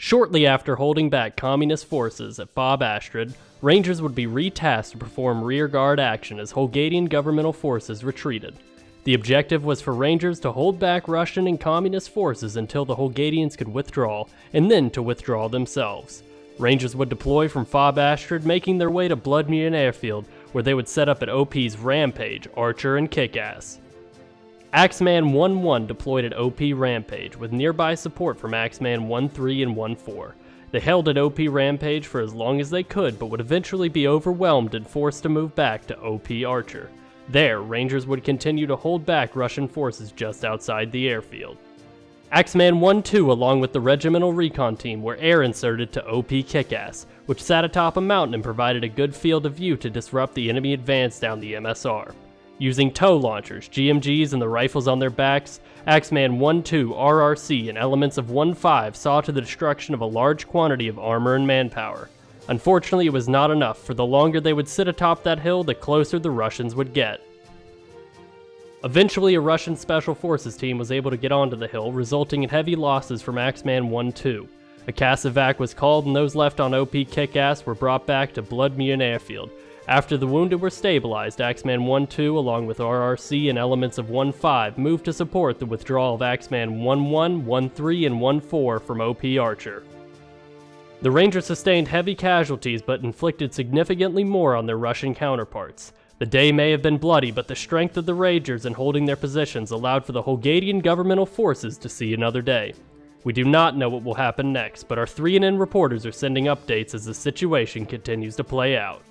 Shortly after holding back communist forces at Bob Astrid, Rangers would be retasked to perform rearguard action as Hungarian governmental forces retreated. The objective was for Rangers to hold back Russian and communist forces until the Hungarians could withdraw, and then to withdraw themselves. Rangers would deploy from Bob Astrid, making their way to Blood Moon Airfield, where they would set up at OP's Rampage, Archer, and Kickass. Axeman 1-1 deployed at OP Rampage, with nearby support from Axeman 1-3 and 1-4. They held at OP Rampage for as long as they could, but would eventually be overwhelmed and forced to move back to OP Archer. There, Rangers would continue to hold back Russian forces just outside the airfield. Axeman 1-2 along with the Regimental Recon Team were air inserted to OP Kickass, which sat atop a mountain and provided a good field of view to disrupt the enemy advance down the MSR. Using tow launchers, GMGs, and the rifles on their backs, Axeman 1-2, RRC, and elements of 1-5 saw to the destruction of a large quantity of armor and manpower. Unfortunately, it was not enough, for the longer they would sit atop that hill, the closer the Russians would get. Eventually, a Russian Special Forces team was able to get onto the hill, resulting in heavy losses from Axeman 1-2. A CAS evac was called, and those left on OP Kickass were brought back to Blood Moon Airfield. After the wounded were stabilized, Axeman 1-2 along with RRC and elements of 1-5 moved to support the withdrawal of Axeman 1-1, 1-3, and 1-4 from OP Archer. The Rangers sustained heavy casualties but inflicted significantly more on their Russian counterparts. The day may have been bloody, but the strength of the Rangers in holding their positions allowed for the Hungarian governmental forces to see another day. We do not know what will happen next, but our 3NN reporters are sending updates as the situation continues to play out.